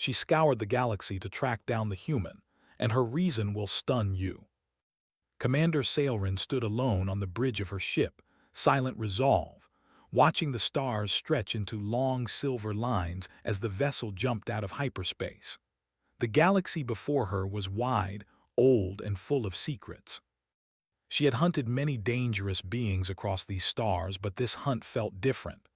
She scoured the galaxy to track down the human, and her reason will stun you." Commander Sailrin stood alone on the bridge of her ship, silent resolve, watching the stars stretch into long silver lines as the vessel jumped out of hyperspace. The galaxy before her was wide, old, and full of secrets. She had hunted many dangerous beings across these stars, but this hunt felt different.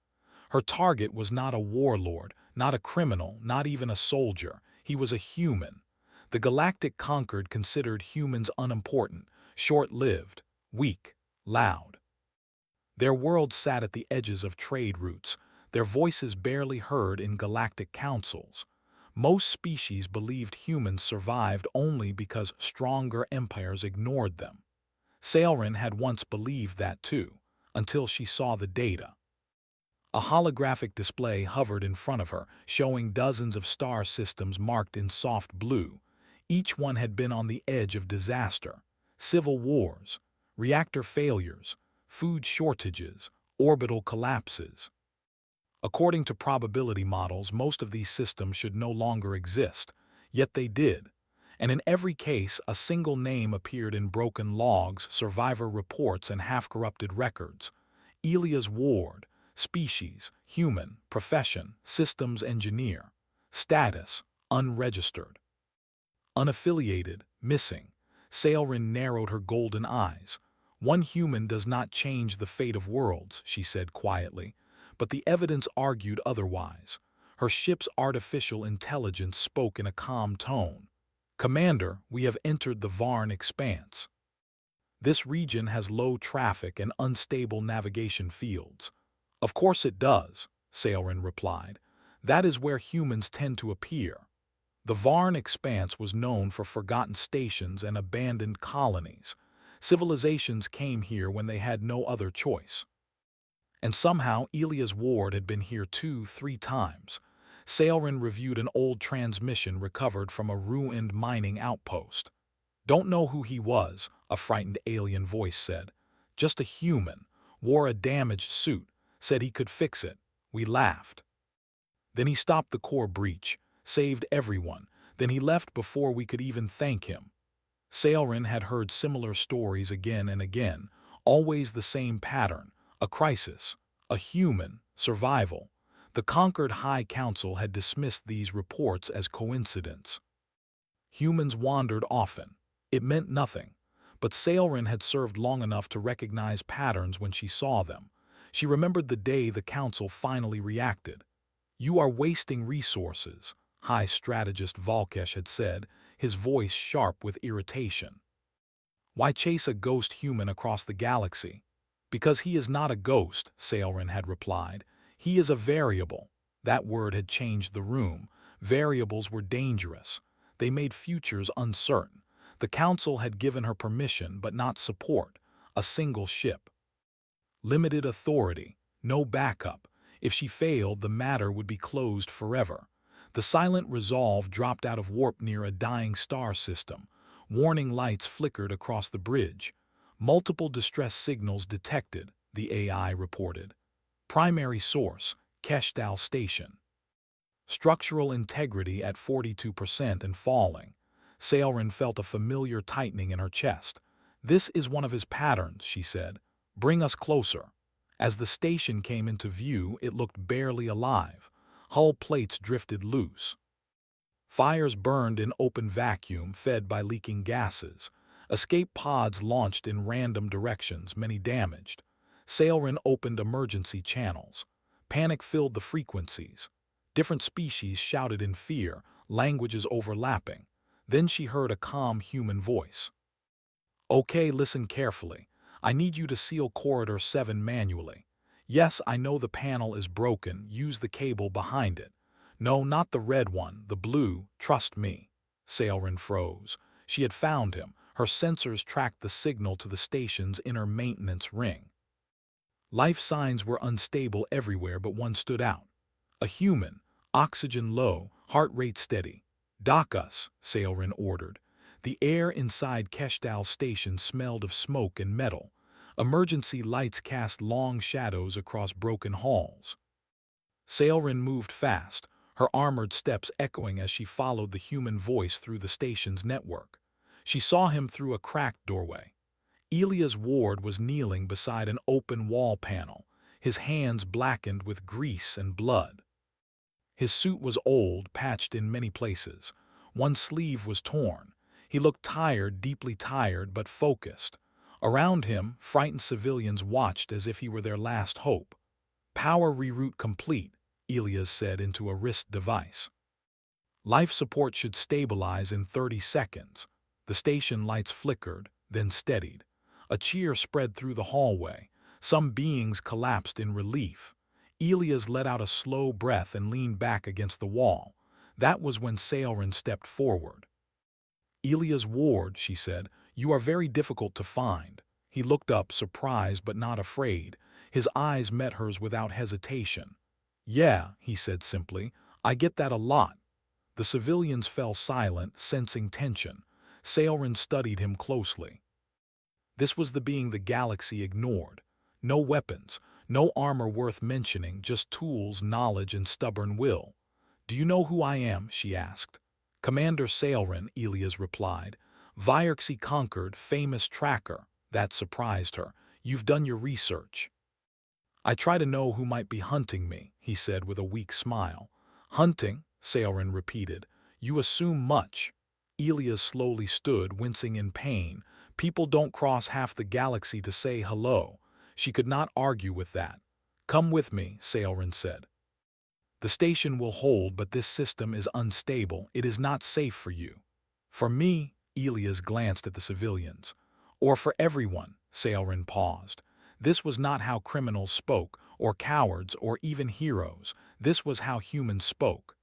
Her target was not a warlord, not a criminal, not even a soldier. He was a human. The galactic conquered considered humans unimportant, short-lived, weak, loud. Their world sat at the edges of trade routes, their voices barely heard in galactic councils. Most species believed humans survived only because stronger empires ignored them. Sailrin had once believed that too, until she saw the data. A holographic display hovered in front of her, showing dozens of star systems marked in soft blue. Each one had been on the edge of disaster: civil wars, reactor failures, food shortages, orbital collapses. According to probability models, most of these systems should no longer exist, yet they did. And in every case, a single name appeared in broken logs, survivor reports, and half-corrupted records: Elias Ward. Species: human. Profession: systems engineer. Status: unregistered. Unaffiliated: missing. Sailrin narrowed her golden eyes. "One human does not change the fate of worlds," she said quietly, but the evidence argued otherwise. Her ship's artificial intelligence spoke in a calm tone. "Commander, we have entered the Varn Expanse. This region has low traffic and unstable navigation fields." "Of course it does," Sailrin replied. "That is where humans tend to appear." The Varn Expanse was known for forgotten stations and abandoned colonies. Civilizations came here when they had no other choice. And somehow Elias Ward had been here 2-3 times. Sailrin reviewed an old transmission recovered from a ruined mining outpost. "Don't know who he was," a frightened alien voice said. "Just a human. Wore a damaged suit. Said he could fix it." We laughed. "Then he stopped the core breach, saved everyone. Then he left before we could even thank him." Sailrin had heard similar stories again and again, always the same pattern: a crisis, a human, survival. The conquered High Council had dismissed these reports as coincidence. Humans wandered often. It meant nothing. But Sailrin had served long enough to recognize patterns when she saw them. She remembered the day the Council finally reacted. "You are wasting resources," High Strategist Volkesh had said, his voice sharp with irritation. "Why chase a ghost human across the galaxy?" "Because he is not a ghost," Sailrin had replied. "He is a variable." That word had changed the room. Variables were dangerous. They made futures uncertain. The Council had given her permission, but not support. A single ship. Limited authority. No backup. If she failed, the matter would be closed forever. The silent resolve dropped out of warp near a dying star system. Warning lights flickered across the bridge. "Multiple distress signals detected," the AI reported. "Primary source: Keshdal Station. Structural integrity at 42% and falling." Sailrin felt a familiar tightening in her chest. "This is one of his patterns," she said. "Bring us closer." As the station came into view, it looked barely alive. Hull plates drifted loose. Fires burned in open vacuum fed by leaking gases. Escape pods launched in random directions, many damaged. Sailrin opened emergency channels. Panic filled the frequencies. Different species shouted in fear, languages overlapping. Then she heard a calm human voice. "Okay, listen carefully. I need you to seal Corridor 7 manually. Yes, I know the panel is broken. Use the cable behind it. No, not the red one, the blue. Trust me." Sailrin froze. She had found him. Her sensors tracked the signal to the station's inner maintenance ring. Life signs were unstable everywhere, but one stood out. A human, oxygen low, heart rate steady. "Dock us," Sailrin ordered. The air inside Keshdal Station smelled of smoke and metal. Emergency lights cast long shadows across broken halls. Sailrin moved fast, her armored steps echoing as she followed the human voice through the station's network. She saw him through a cracked doorway. Elias Ward was kneeling beside an open wall panel, his hands blackened with grease and blood. His suit was old, patched in many places. One sleeve was torn. He looked tired, deeply tired, but focused. Around him, frightened civilians watched as if he were their last hope. "Power reroute complete," Elias said into a wrist device. "Life support should stabilize in 30 seconds. The station lights flickered, then steadied. A cheer spread through the hallway. Some beings collapsed in relief. Elias let out a slow breath and leaned back against the wall. That was when Sailrin stepped forward. "Elias Ward," she said, "you are very difficult to find." He looked up, surprised but not afraid. His eyes met hers without hesitation. "Yeah," he said simply, "I get that a lot." The civilians fell silent, sensing tension. Sailrin studied him closely. This was the being the galaxy ignored. No weapons, no armor worth mentioning, just tools, knowledge, and stubborn will. "Do you know who I am?" she asked. "Commander Sailrin," Elias replied. "Vierxi conquered, famous tracker." That surprised her. "You've done your research." "I try to know who might be hunting me," he said with a weak smile. "Hunting?" Sailrin repeated. "You assume much." Elias slowly stood, wincing in pain. "People don't cross half the galaxy to say hello." She could not argue with that. "Come with me," Sailrin said. "The station will hold, but this system is unstable. It is not safe for you." "For me?" Elias glanced at the civilians. "Or for everyone," Sailrin paused. This was not how criminals spoke, or cowards, or even heroes. This was how humans spoke.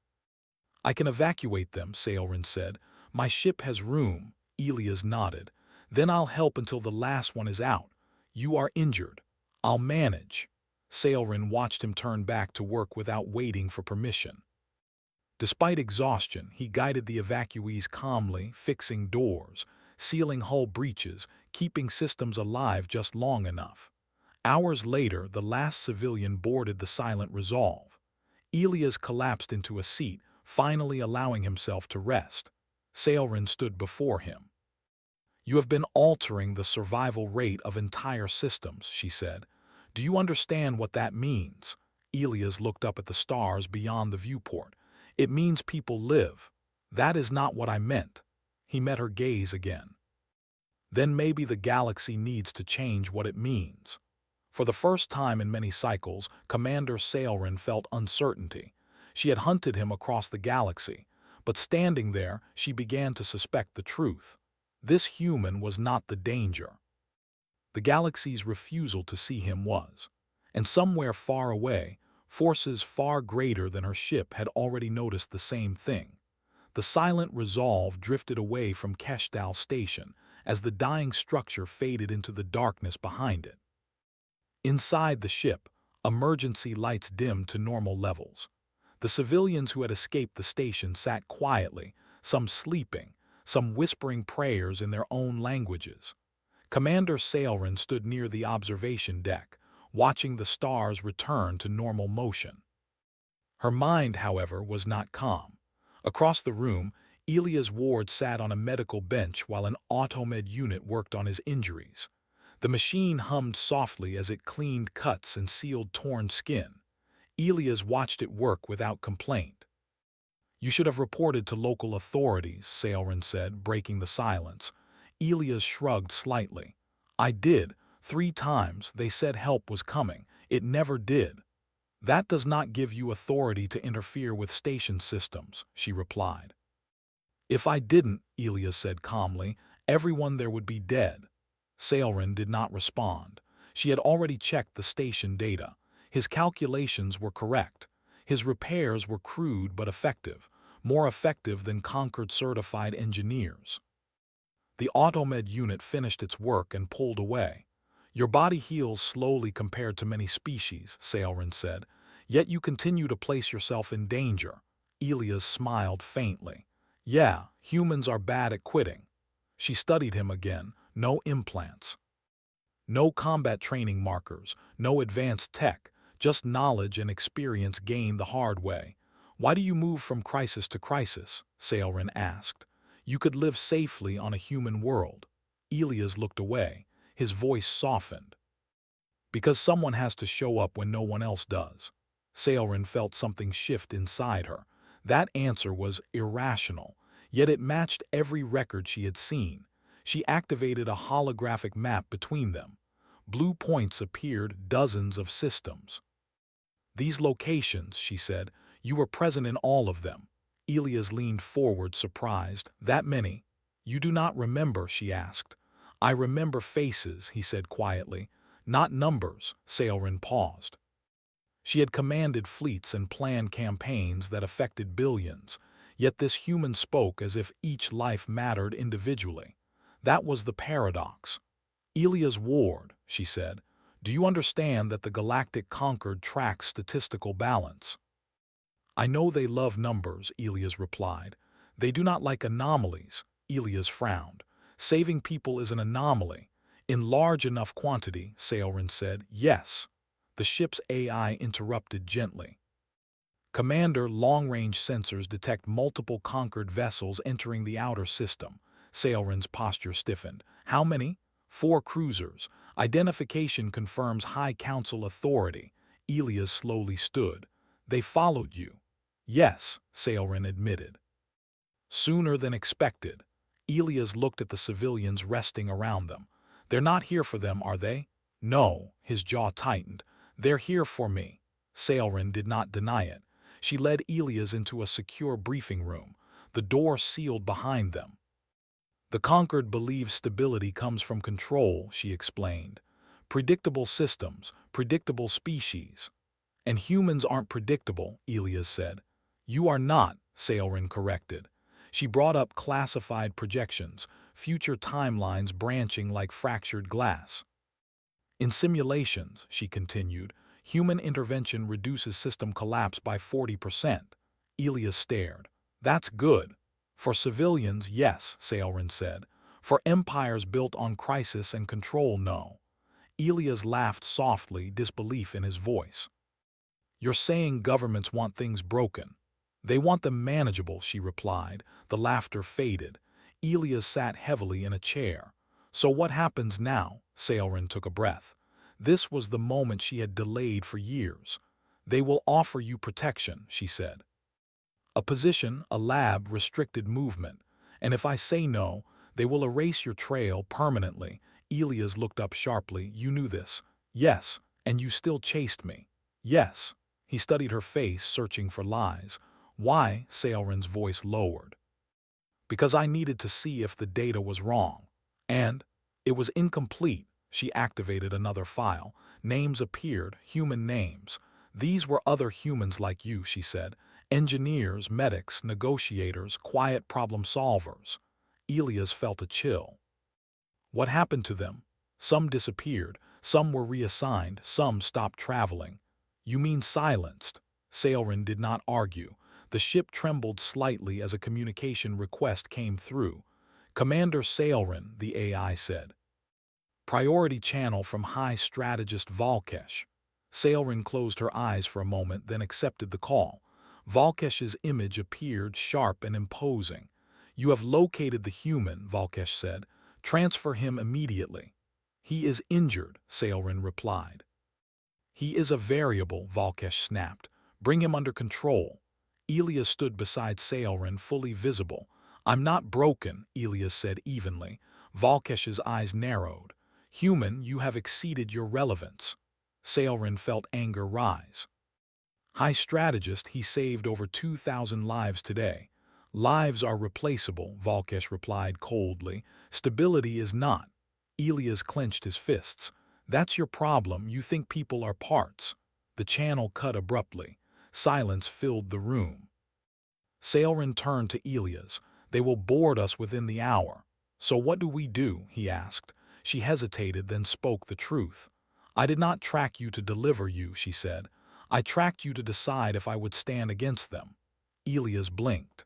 "I can evacuate them," Sailrin said. "My ship has room." Elias nodded. "Then I'll help until the last one is out. You are injured. I'll manage." Sailrin watched him turn back to work without waiting for permission. Despite exhaustion, he guided the evacuees calmly, fixing doors, sealing hull breaches, keeping systems alive just long enough. Hours later, the last civilian boarded the Silent Resolve. Elias collapsed into a seat, finally allowing himself to rest. Sailrin stood before him. "You have been altering the survival rate of entire systems," she said. "Do you understand what that means?" Elias looked up at the stars beyond the viewport. "It means people live." "That is not what I meant." He met her gaze again. "Then maybe the galaxy needs to change what it means." For the first time in many cycles, Commander Sailrin felt uncertainty. She had hunted him across the galaxy, but standing there, she began to suspect the truth. This human was not the danger. The galaxy's refusal to see him was. And somewhere far away, forces far greater than her ship had already noticed the same thing. The Silent Resolve drifted away from Keshdal Station as the dying structure faded into the darkness behind it. Inside the ship, emergency lights dimmed to normal levels. The civilians who had escaped the station sat quietly, some sleeping, some whispering prayers in their own languages. Commander Sailrin stood near the observation deck, watching the stars return to normal motion. Her mind, however, was not calm. Across the room, Elias Ward sat on a medical bench while an automed unit worked on his injuries. The machine hummed softly as it cleaned cuts and sealed torn skin. Elias watched it work without complaint. "You should have reported to local authorities," Sailrin said, breaking the silence. Elias shrugged slightly. "I did. 3 times. They said help was coming. It never did." "That does not give you authority to interfere with station systems," she replied. "If I didn't," Elias said calmly, "everyone there would be dead." Sailrin did not respond. She had already checked the station data. His calculations were correct. His repairs were crude but effective, more effective than Concord certified engineers. The automed unit finished its work and pulled away. "Your body heals slowly compared to many species," Sailrin said, "yet you continue to place yourself in danger." Elias smiled faintly. "Yeah, humans are bad at quitting." She studied him again. No implants. No combat training markers, no advanced tech, just knowledge and experience gained the hard way. Why do you move from crisis to crisis? Sailrin asked. You could live safely on a human world. Elias looked away. His voice softened. Because someone has to show up when no one else does. Sailrin felt something shift inside her. That answer was irrational, yet it matched every record she had seen. She activated a holographic map between them. Blue points appeared, dozens of systems. These locations, she said, you were present in all of them. Elias leaned forward, surprised. That many? You do not remember, she asked. I remember faces, he said quietly. Not numbers, Sailrin paused. She had commanded fleets and planned campaigns that affected billions, yet this human spoke as if each life mattered individually. That was the paradox. Elias Ward, she said, do you understand that the galactic Concord tracks statistical balance? I know they love numbers, Elias replied. They do not like anomalies, Elias frowned. Saving people is an anomaly. In large enough quantity, Sailrin said. Yes. The ship's AI interrupted gently. Commander, long-range sensors detect multiple Concord vessels entering the outer system. Sailrin's posture stiffened. How many? 4 cruisers. Identification confirms High Council authority. Elias slowly stood. They followed you. Yes, Sailrin admitted. Sooner than expected. Elias looked at the civilians resting around them. They're not here for them, are they? No, his jaw tightened. They're here for me. Sailrin did not deny it. She led Elias into a secure briefing room, the door sealed behind them. The Conquered believe stability comes from control, she explained. Predictable systems, predictable species. And humans aren't predictable, Elias said. You are not, Sailrin corrected. She brought up classified projections, future timelines branching like fractured glass. In simulations, she continued, human intervention reduces system collapse by 40%. Elias stared. That's good. For civilians, yes, Sailrin said. For empires built on crisis and control, no. Elias laughed softly, disbelief in his voice. You're saying governments want things broken. They want them manageable, she replied. The laughter faded. Elias sat heavily in a chair. So what happens now? Sailrin took a breath. This was the moment she had delayed for years. They will offer you protection, she said. A position, a lab, restricted movement. And if I say no, they will erase your trail permanently. Elias looked up sharply. You knew this. Yes, and you still chased me. Yes. He studied her face, searching for lies. Why? Sailrin's voice lowered. Because I needed to see if the data was wrong. And it was incomplete. She activated another file. Names appeared, human names. These were other humans like you, she said. Engineers, medics, negotiators, quiet problem solvers. Elias felt a chill. What happened to them? Some disappeared, some were reassigned, some stopped traveling. You mean silenced? Sailrin did not argue. The ship trembled slightly as a communication request came through. Commander Sailrin, the AI said. Priority channel from High Strategist Valkesh. Sailrin closed her eyes for a moment, then accepted the call. Valkesh's image appeared sharp and imposing. You have located the human, Valkesh said. Transfer him immediately. He is injured, Sailrin replied. He is a variable, Valkesh snapped. Bring him under control. Elias stood beside Sailrin, fully visible. I'm not broken, Elias said evenly. Valkesh's eyes narrowed. Human, you have exceeded your relevance. Sailrin felt anger rise. High strategist, he saved over 2,000 lives today. Lives are replaceable, Valkesh replied coldly. Stability is not. Elias clenched his fists. That's your problem, you think people are parts. The channel cut abruptly. Silence filled the room. Sailrin turned to Elias. They will board us within the hour. So what do we do? He asked. She hesitated, then spoke the truth. I did not track you to deliver you, she said. I tracked you to decide if I would stand against them. Elias blinked.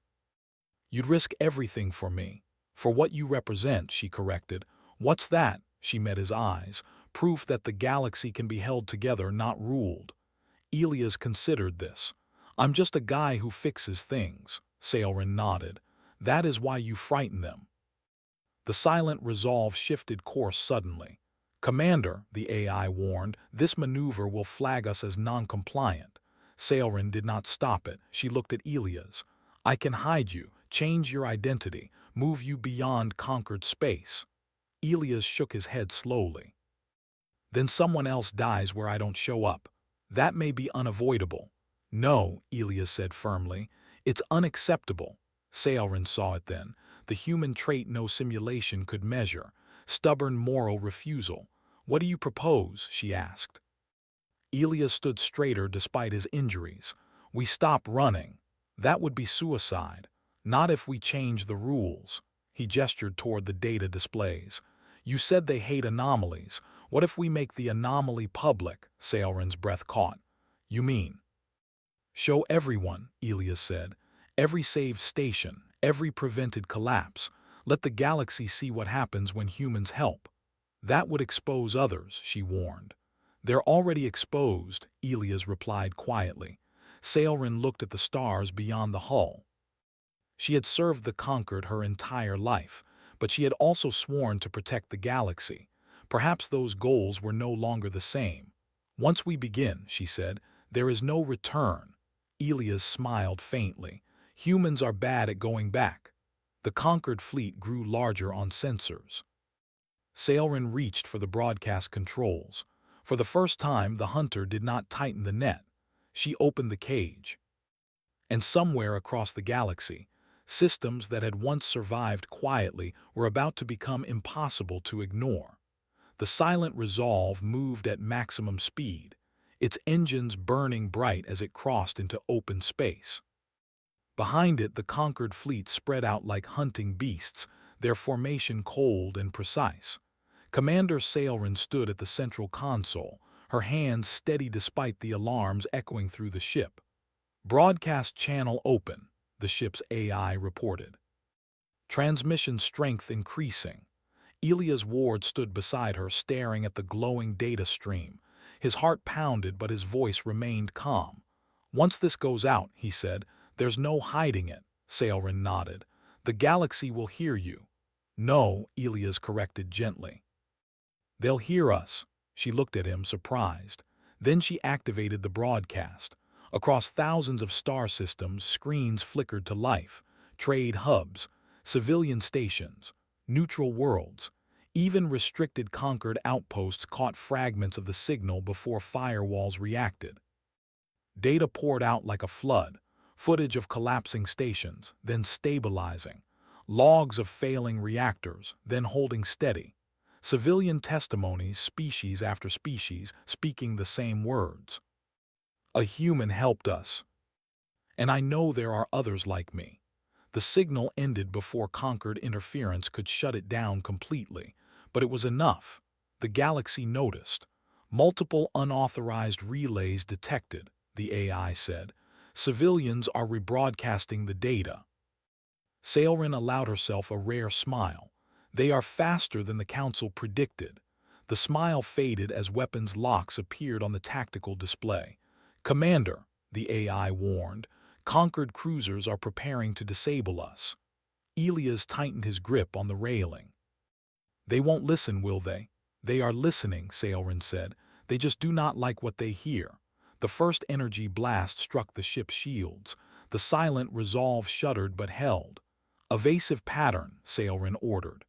You'd risk everything for me. For what you represent, she corrected. What's that? She met his eyes. Proof that the galaxy can be held together, not ruled. Elias considered this. I'm just a guy who fixes things, Sailrin nodded. That is why you frighten them. The silent resolve shifted course suddenly. Commander, the AI warned, this maneuver will flag us as non-compliant. Sailrin did not stop it. She looked at Elias. I can hide you, change your identity, move you beyond conquered space. Elias shook his head slowly. Then someone else dies where I don't show up. That may be unavoidable. No, Elias said firmly. It's unacceptable. Sailrin saw it then. The human trait no simulation could measure. Stubborn moral refusal. What do you propose? She asked. Elias stood straighter despite his injuries. We stop running. That would be suicide. Not if we change the rules. He gestured toward the data displays. You said they hate anomalies. What if we make the anomaly public? Sailrin's breath caught. You mean? Show everyone, Elias said. Every saved station, every prevented collapse. Let the galaxy see what happens when humans help. That would expose others, she warned. They're already exposed, Elias replied quietly. Sailrin looked at the stars beyond the hull. She had served the conquered her entire life, but she had also sworn to protect the galaxy. Perhaps those goals were no longer the same. Once we begin, she said, there is no return. Elias smiled faintly. Humans are bad at going back. The conquered fleet grew larger on sensors. Sailrin reached for the broadcast controls. For the first time, the hunter did not tighten the net. She opened the cage. And somewhere across the galaxy, systems that had once survived quietly were about to become impossible to ignore. The silent resolve moved at maximum speed, its engines burning bright as it crossed into open space. Behind it, the conquered fleet spread out like hunting beasts, their formation cold and precise. Commander Sailrin stood at the central console, her hands steady despite the alarms echoing through the ship. Broadcast channel open, the ship's AI reported. Transmission strength increasing. Elias Ward stood beside her, staring at the glowing data stream. His heart pounded, but his voice remained calm. Once this goes out, he said, there's no hiding it. Sailrin nodded. The galaxy will hear you. No, Elias corrected gently. They'll hear us. She looked at him, surprised. Then she activated the broadcast. Across thousands of star systems, screens flickered to life. Trade hubs, civilian stations, neutral worlds. Even restricted conquered outposts caught fragments of the signal before firewalls reacted. Data poured out like a flood. Footage of collapsing stations, then stabilizing. Logs of failing reactors, then holding steady. Civilian testimonies, species after species, speaking the same words. A human helped us. And I know there are others like me. The signal ended before conquered interference could shut it down completely, but it was enough. The galaxy noticed. Multiple unauthorized relays detected, the AI said. Civilians are rebroadcasting the data. Sailrin allowed herself a rare smile. They are faster than the Council predicted. The smile faded as weapons locks appeared on the tactical display. Commander, the AI warned, conquered cruisers are preparing to disable us. Elias tightened his grip on the railing. They won't listen, will they? They are listening, Sailrin said. They just do not like what they hear. The first energy blast struck the ship's shields. The silent resolve shuddered but held. Evasive pattern, Sailrin ordered.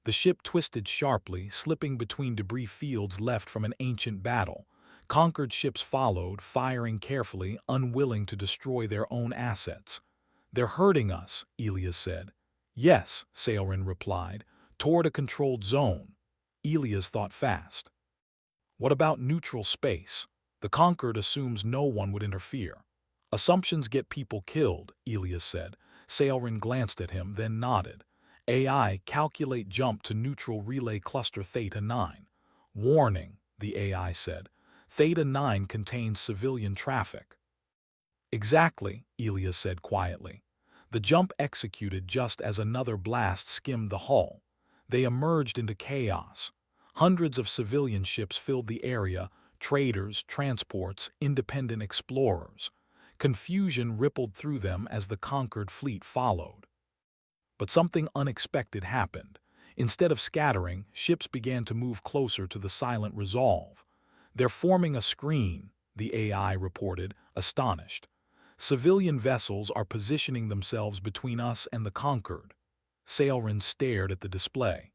The ship twisted sharply, slipping between debris fields left from an ancient battle. Conquered ships followed, firing carefully, unwilling to destroy their own assets. They're hurting us, Elias said. Yes, Sailrin replied, toward a controlled zone. Elias thought fast. What about neutral space? The conquered assumes no one would interfere. Assumptions get people killed, Elias said. Sailrin glanced at him, then nodded. AI, calculate jump to neutral relay cluster Theta 9. Warning, the AI said. Theta 9 contains civilian traffic. Exactly, Elias said quietly. The jump executed just as another blast skimmed the hull. They emerged into chaos. Hundreds of civilian ships filled the area, traders, transports, independent explorers. Confusion rippled through them as the conquered fleet followed. But something unexpected happened. Instead of scattering, ships began to move closer to the silent Resolve. "They're forming a screen," the AI reported, astonished. "Civilian vessels are positioning themselves between us and the conquered." Sailrin stared at the display.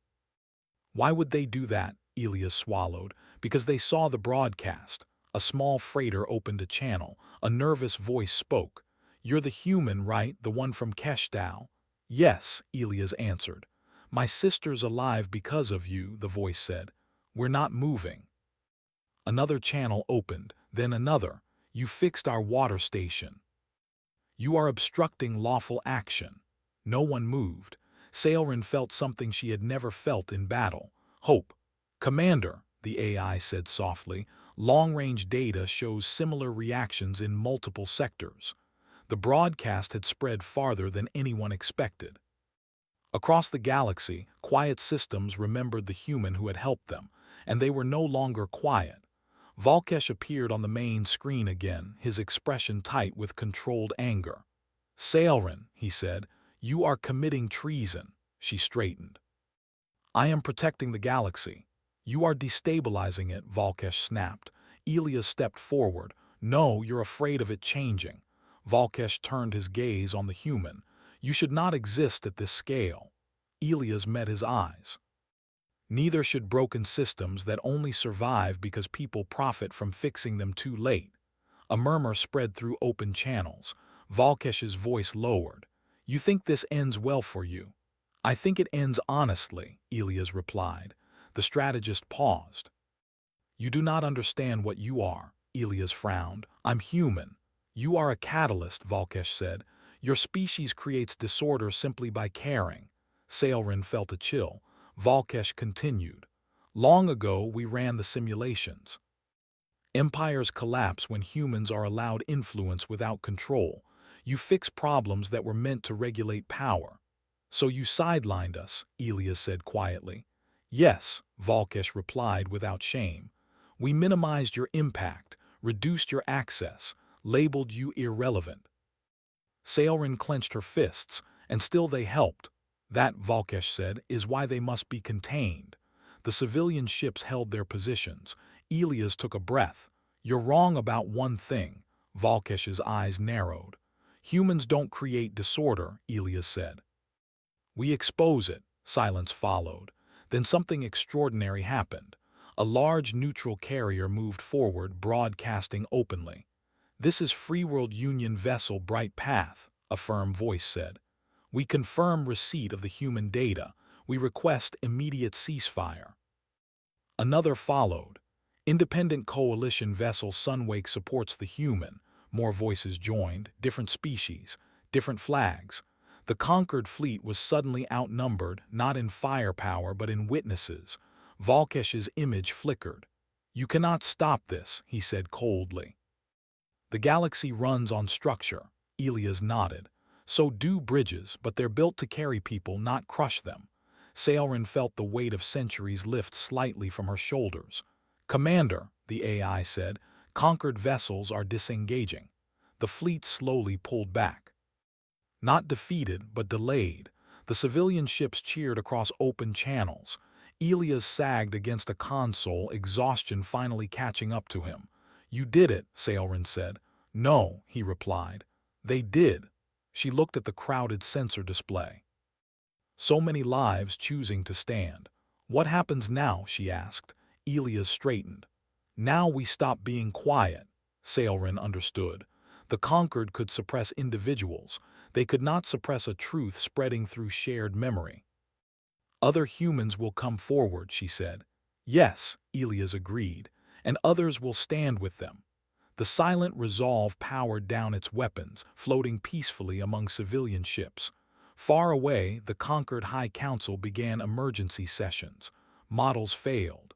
"Why would they do that?" Elias swallowed. "Because they saw the broadcast." A small freighter opened a channel. A nervous voice spoke. "You're the human, right? The one from Keshtau?" "Yes," Elias answered. "My sister's alive because of you," the voice said. "We're not moving." Another channel opened, then another. "You fixed our water station. You are obstructing lawful action." No one moved. Sailrin felt something she had never felt in battle. Hope. "Commander," the AI said softly, "long-range data shows similar reactions in multiple sectors." The broadcast had spread farther than anyone expected. Across the galaxy, quiet systems remembered the human who had helped them, and they were no longer quiet. Volkesh appeared on the main screen again, his expression tight with controlled anger. "Sailrin," he said, "you are committing treason." She straightened. "I am protecting the galaxy." "You are destabilizing it," Volkesh snapped. Elias stepped forward. "No, you're afraid of it changing." Volkesh turned his gaze on the human. "You should not exist at this scale." Elias met his eyes. "Neither should broken systems that only survive because people profit from fixing them too late." A murmur spread through open channels. Volkesh's voice lowered. "You think this ends well for you?" "I think it ends honestly," Elias replied. The strategist paused. "You do not understand what you are," Elias frowned. "I'm human." "You are a catalyst," Volkesh said. "Your species creates disorder simply by caring." Sailrin felt a chill. Volkesh continued. "Long ago we ran the simulations. Empires collapse when humans are allowed influence without control. You fix problems that were meant to regulate power." "So you sidelined us," Elias said quietly. "Yes," Volkesh replied without shame. "We minimized your impact, reduced your access, labeled you irrelevant." Sailrin clenched her fists, "And still they helped." "That," Volkesh said, "is why they must be contained." The civilian ships held their positions. Elias took a breath. "You're wrong about one thing." Volkesh's eyes narrowed. "Humans don't create disorder," Elias said. "We expose it." Silence followed. Then something extraordinary happened. A large neutral carrier moved forward, broadcasting openly. "This is Freeworld Union vessel Bright Path," a firm voice said. "We confirm receipt of the human data. We request immediate ceasefire." Another followed. "Independent coalition vessel Sunwake supports the human." More voices joined, different species, different flags. The conquered fleet was suddenly outnumbered, not in firepower but in witnesses. Volkesh's image flickered. "You cannot stop this," he said coldly. "The galaxy runs on structure." Elias nodded. "So do bridges, but they're built to carry people, not crush them." Sailrin felt the weight of centuries lift slightly from her shoulders. "Commander," the AI said, "conquered vessels are disengaging." The fleet slowly pulled back. Not defeated, but delayed. The civilian ships cheered across open channels. Elias sagged against a console, exhaustion finally catching up to him. "You did it," Sailrin said. "No," he replied. "They did." She looked at the crowded sensor display. So many lives choosing to stand. "What happens now?" she asked. Elias straightened. "Now we stop being quiet." Sailrin understood. The conquered could suppress individuals. They could not suppress a truth spreading through shared memory. "Other humans will come forward," she said. "Yes," Elias agreed, "and others will stand with them." The silent resolve powered down its weapons, floating peacefully among civilian ships. Far away, the conquered High Council began emergency sessions. Models failed.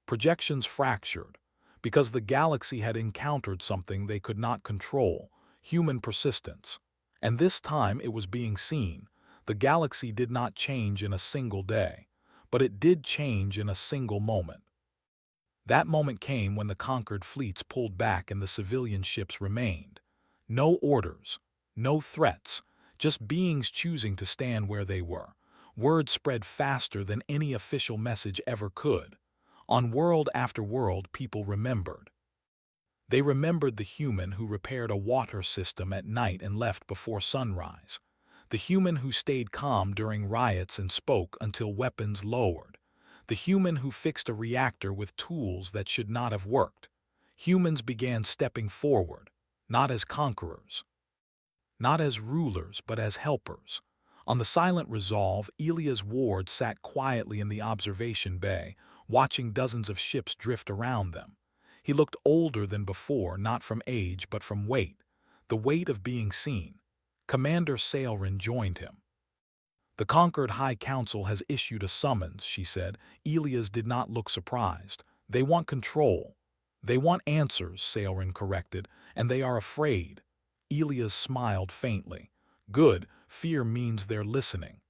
Projections fractured. Because the galaxy had encountered something they could not control, human persistence. And this time it was being seen. The galaxy did not change in a single day, but it did change in a single moment. That moment came when the conquered fleets pulled back and the civilian ships remained. No orders, no threats, just beings choosing to stand where they were. Word spread faster than any official message ever could. On world after world, people remembered. They remembered the human who repaired a water system at night and left before sunrise. The human who stayed calm during riots and spoke until weapons lowered. The human who fixed a reactor with tools that should not have worked. Humans began stepping forward, not as conquerors, not as rulers, but as helpers. On the Silent Resolve, Elias Ward sat quietly in the observation bay, watching dozens of ships drift around them. He looked older than before, not from age but from weight, the weight of being seen. Commander Sailrin joined him. "The conquered High Council has issued a summons," she said. Elias did not look surprised. "They want control. They want answers," Sailrin corrected, "and they are afraid." Elias smiled faintly. "Good, fear means they're listening."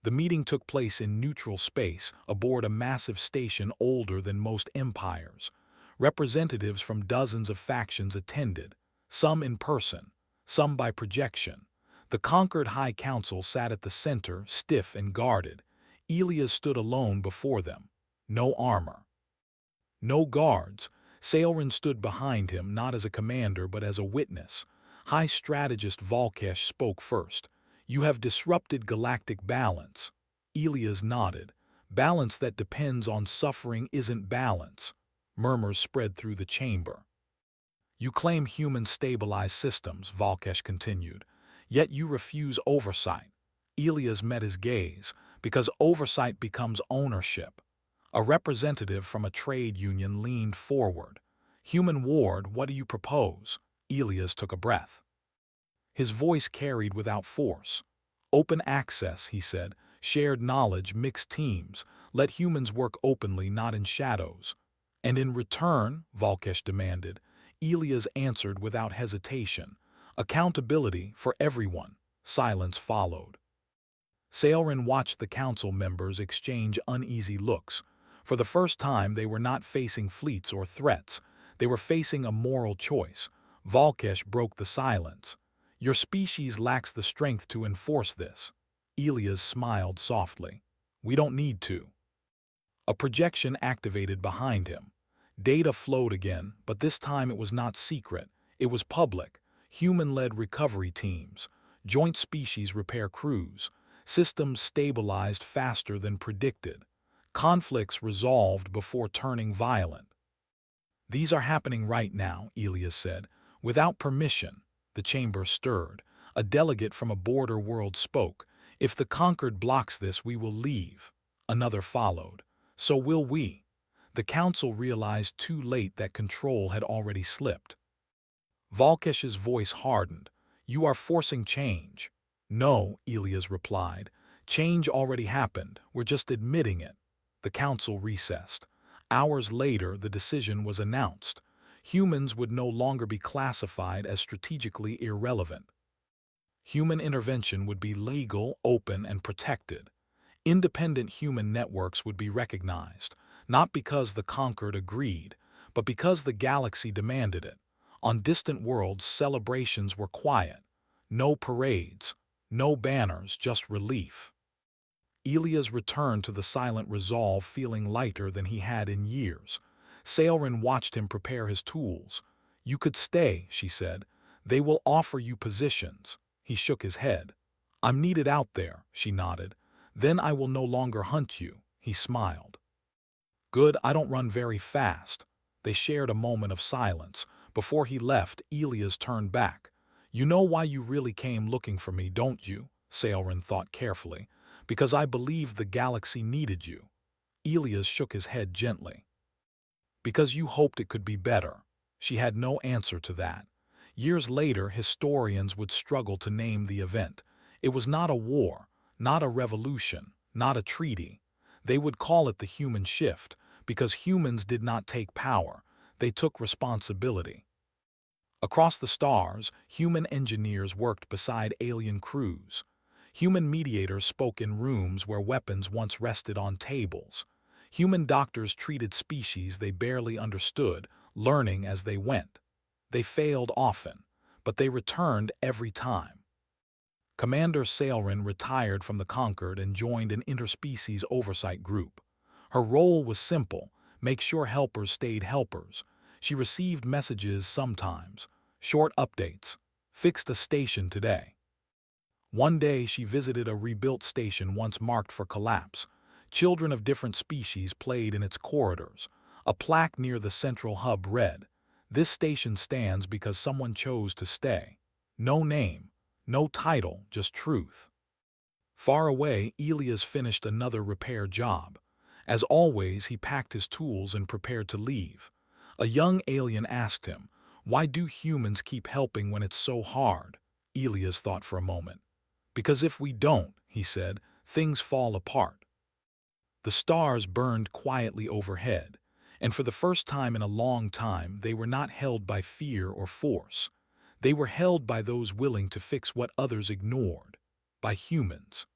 The meeting took place in neutral space, aboard a massive station older than most empires. Representatives from dozens of factions attended, some in person, some by projection. The conquered High Council sat at the center, stiff and guarded. Elias stood alone before them. No armor, no guards. Sailrin stood behind him, not as a commander but as a witness. High Strategist Volkesh spoke first. "You have disrupted galactic balance." Elias nodded. "Balance that depends on suffering isn't balance." Murmurs spread through the chamber. "You claim human stabilized systems," Volkesh continued, "yet you refuse oversight." Elias met his gaze, "Because oversight becomes ownership." A representative from a trade union leaned forward. "Human Ward, what do you propose?" Elias took a breath. His voice carried without force. "Open access," he said. "Shared knowledge, mixed teams. Let humans work openly, not in shadows." "And in return," Volkesh demanded. Elias answered without hesitation. "Accountability for everyone." Silence followed. Sailrin watched the council members exchange uneasy looks. For the first time, they were not facing fleets or threats. They were facing a moral choice. Volkesh broke the silence. "Your species lacks the strength to enforce this." Elias smiled softly. "We don't need to." A projection activated behind him. Data flowed again, but this time it was not secret. It was public. Human-led recovery teams, joint species repair crews, systems stabilized faster than predicted, conflicts resolved before turning violent. "These are happening right now," Elias said. "Without permission." The chamber stirred. A delegate from a border world spoke. "If the conquered blocks this, we will leave." Another followed. "So will we." The council realized too late that control had already slipped. Volkesh's voice hardened. "You are forcing change." "No," Elias replied. "Change already happened. We're just admitting it." The council recessed. Hours later, the decision was announced. Humans would no longer be classified as strategically irrelevant. Human intervention would be legal, open, and protected. Independent human networks would be recognized, not because the conquered agreed, but because the galaxy demanded it. On distant worlds, celebrations were quiet. No parades, no banners, just relief. Elias returned to the Silent Resolve feeling lighter than he had in years. Sailrin watched him prepare his tools. "You could stay," she said. "They will offer you positions." He shook his head. "I'm needed out there," she nodded. "Then I will no longer hunt you." He smiled. "Good, I don't run very fast." They shared a moment of silence. Before he left, Elias turned back. "You know why you really came looking for me, don't you?" Sailrin thought carefully. "Because I believed the galaxy needed you." Elias shook his head gently. "Because you hoped it could be better." She had no answer to that. Years later, historians would struggle to name the event. It was not a war, not a revolution, not a treaty. They would call it the human shift, because humans did not take power, they took responsibility. Across the stars, human engineers worked beside alien crews. Human mediators spoke in rooms where weapons once rested on tables. Human doctors treated species they barely understood, learning as they went. They failed often, but they returned every time. Commander Sailrin retired from the Concord and joined an interspecies oversight group. Her role was simple: make sure helpers stayed helpers. She received messages sometimes, short updates, fixed a station today. One day she visited a rebuilt station once marked for collapse. Children of different species played in its corridors. A plaque near the central hub read, "This station stands because someone chose to stay." No name, no title, just truth. Far away, Elias finished another repair job. As always, he packed his tools and prepared to leave. A young alien asked him, "Why do humans keep helping when it's so hard?" Elias thought for a moment. "Because if we don't," he said, "things fall apart." The stars burned quietly overhead, and for the first time in a long time they were not held by fear or force. They were held by those willing to fix what others ignored, by humans.